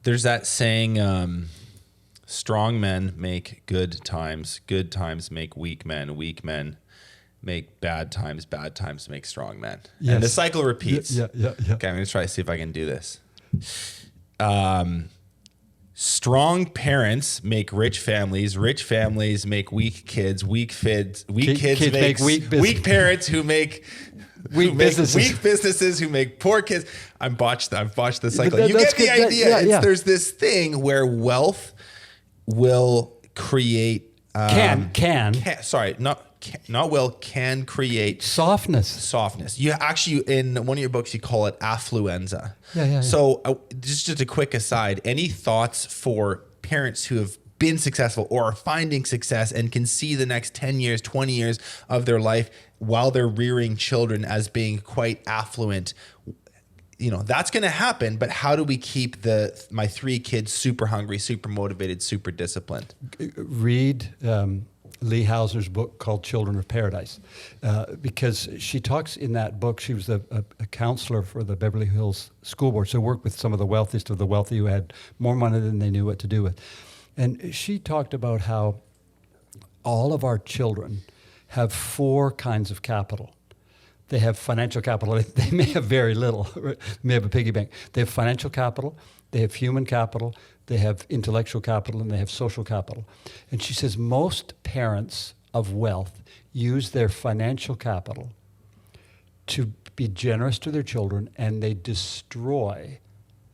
There's that saying, strong men make good times make weak men make bad times make strong men. Yes. And the cycle repeats. Yeah. Okay, I'm going to try to see if I can do this. Strong parents make rich families make weak kids kids make weak parents who make weak businesses who make poor kids. I've botched the cycle. You get the idea. There's this thing where wealth will create can create softness. You actually, in one of your books, you call it affluenza. Yeah. So just a quick aside, any thoughts for parents who have been successful or are finding success and can see the next 10 years, 20 years of their life while they're rearing children as being quite affluent? You know, that's going to happen, but how do we keep my 3 kids super hungry, super motivated, super disciplined? Read Lee Hauser's book called Children of Paradise, because she talks in that book. She was a counselor for the Beverly Hills School Board, so worked with some of the wealthiest of the wealthy who had more money than they knew what to do with. And she talked about how all of our children have 4 kinds of capital. They have financial capital. They may have very little. They may have a piggy bank. They have financial capital. They have human capital. They have intellectual capital, and they have social capital. And she says most parents of wealth use their financial capital to be generous to their children, and they destroy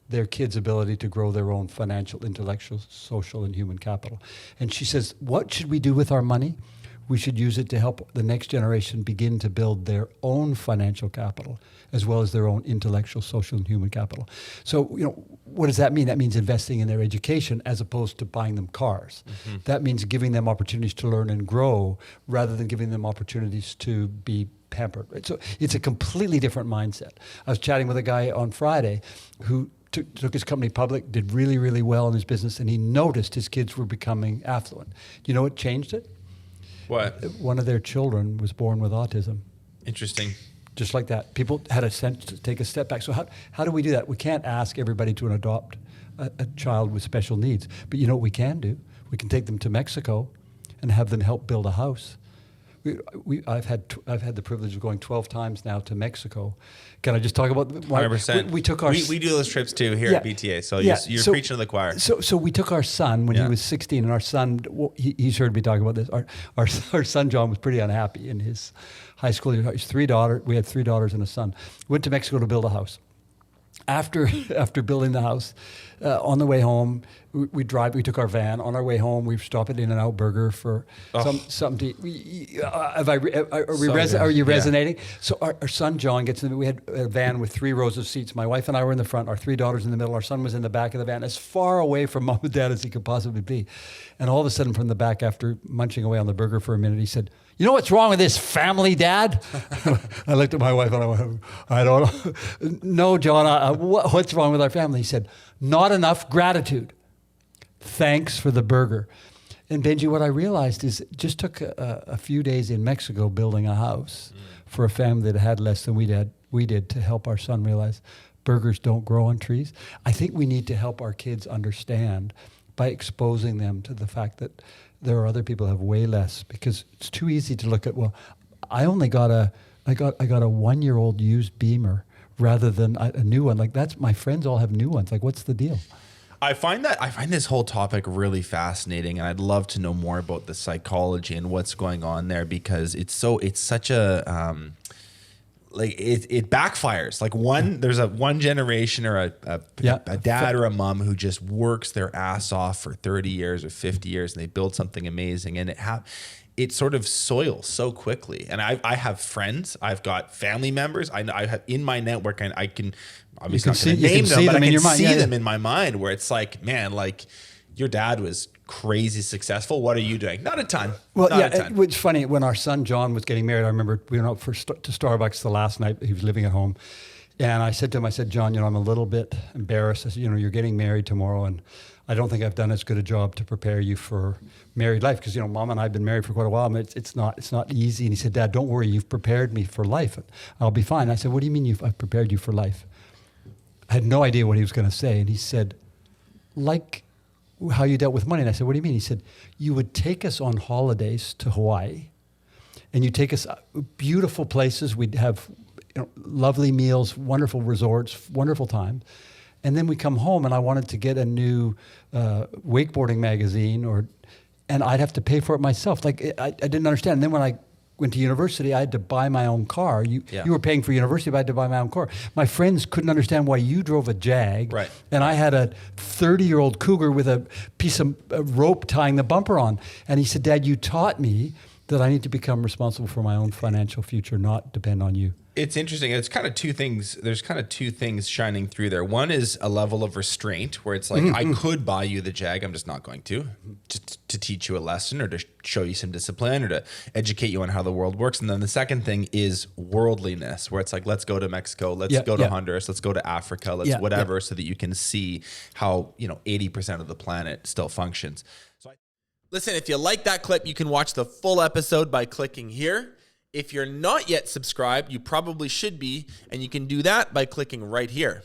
their kids' ability to grow their own financial, intellectual, social, and human capital. And she says, what should we do with our money? We should use it to help the next generation begin to build their own financial capital, as well as their own intellectual, social, and human capital. So, what does that mean? That means investing in their education as opposed to buying them cars. Mm-hmm. That means giving them opportunities to learn and grow rather than giving them opportunities to be pampered. Right? So it's a completely different mindset. I was chatting with a guy on Friday who took his company public, did really, really well in his business, and he noticed his kids were becoming affluent. Do you know what changed it? What? One of their children was born with autism. Interesting. Just like that. People had a sense to take a step back. So how do we do that? We can't ask everybody to adopt a child with special needs. But you know what we can do? We can take them to Mexico and have them help build a house. I've had the privilege of going 12 times now to Mexico. Can I just talk about 100%? We took we do those trips too here at BTA. So you're preaching to the choir. So we took our son when he was 16, and our son, he's heard me talk about this. Our son John was pretty unhappy in his high school. His 3 daughters. We had 3 daughters and a son. Went to Mexico to build a house. After building the house, on the way home, we took our van. On our way home, we stopped at In-N-Out Burger for something to eat. Are you resonating? So our son John gets in. We had a van with 3 rows of seats. My wife and I were in the front. Our 3 daughters in the middle. Our son was in the back of the van, as far away from mom and dad as he could possibly be. And all of a sudden, from the back, after munching away on the burger for a minute, he said, "You know what's wrong with this family, Dad?" I looked at my wife and I went, "I don't know." "No, John, what's wrong with our family?" He said, "Not enough gratitude. Thanks for the burger." And Benji, what I realized is it just took a few days in Mexico building a house for a family that had less than we did to help our son realize burgers don't grow on trees. I think we need to help our kids understand by exposing them to the fact that there are other people who have way less, because it's too easy to look at, well, I got a 1-year-old used Beamer rather than a new one. Like, that's, my friends all have new ones. Like, what's the deal? I find this whole topic really fascinating, and I'd love to know more about the psychology and what's going on there, because it's such a it backfires. Like there's one generation or a dad or a mom who just works their ass off for 30 years or 50 years, and they build something amazing, and it sort of soils so quickly. And I have friends, I've got family members, I have in my network, and I can obviously not going to name them, but I can see them in my mind, where it's like, man, like, your dad was crazy successful. What are you doing? Not a ton. Well, it's funny. When our son John was getting married, I remember we went out to Starbucks the last night. He was living at home. And I said to him, John, I'm a little bit embarrassed. I said, you're getting married tomorrow, and I don't think I've done as good a job to prepare you for married life, because, Mom and I have been married for quite a while, and it's not easy. And he said, Dad, don't worry, you've prepared me for life. I'll be fine. I said, what do you mean I've prepared you for life? I had no idea what he was going to say. And he said, like how you dealt with money. And I said, what do you mean? He said, you would take us on holidays to Hawaii, and you take us beautiful places. We'd have lovely meals, wonderful resorts, wonderful time. And then we come home, and I wanted to get a new wakeboarding magazine, and I'd have to pay for it myself. Like, I didn't understand. And then when I went to university, I had to buy my own car. You were paying for university, but I had to buy my own car. My friends couldn't understand why you drove a Jag, right, and I had a 30-year-old Cougar with a piece of rope tying the bumper on. And he said, Dad, you taught me that I need to become responsible for my own financial future, not depend on you. It's interesting. It's kind of two things. There's kind of two things shining through there. One is a level of restraint where it's like, I could buy you the Jag. I'm just not going to, just to teach you a lesson or to show you some discipline or to educate you on how the world works. And then the second thing is worldliness, where it's like, let's go to Mexico. Let's go to Honduras. Let's go to Africa. Let's whatever, so that you can see how, 80% of the planet still functions. Listen, if you like that clip, you can watch the full episode by clicking here. If you're not yet subscribed, you probably should be, and you can do that by clicking right here.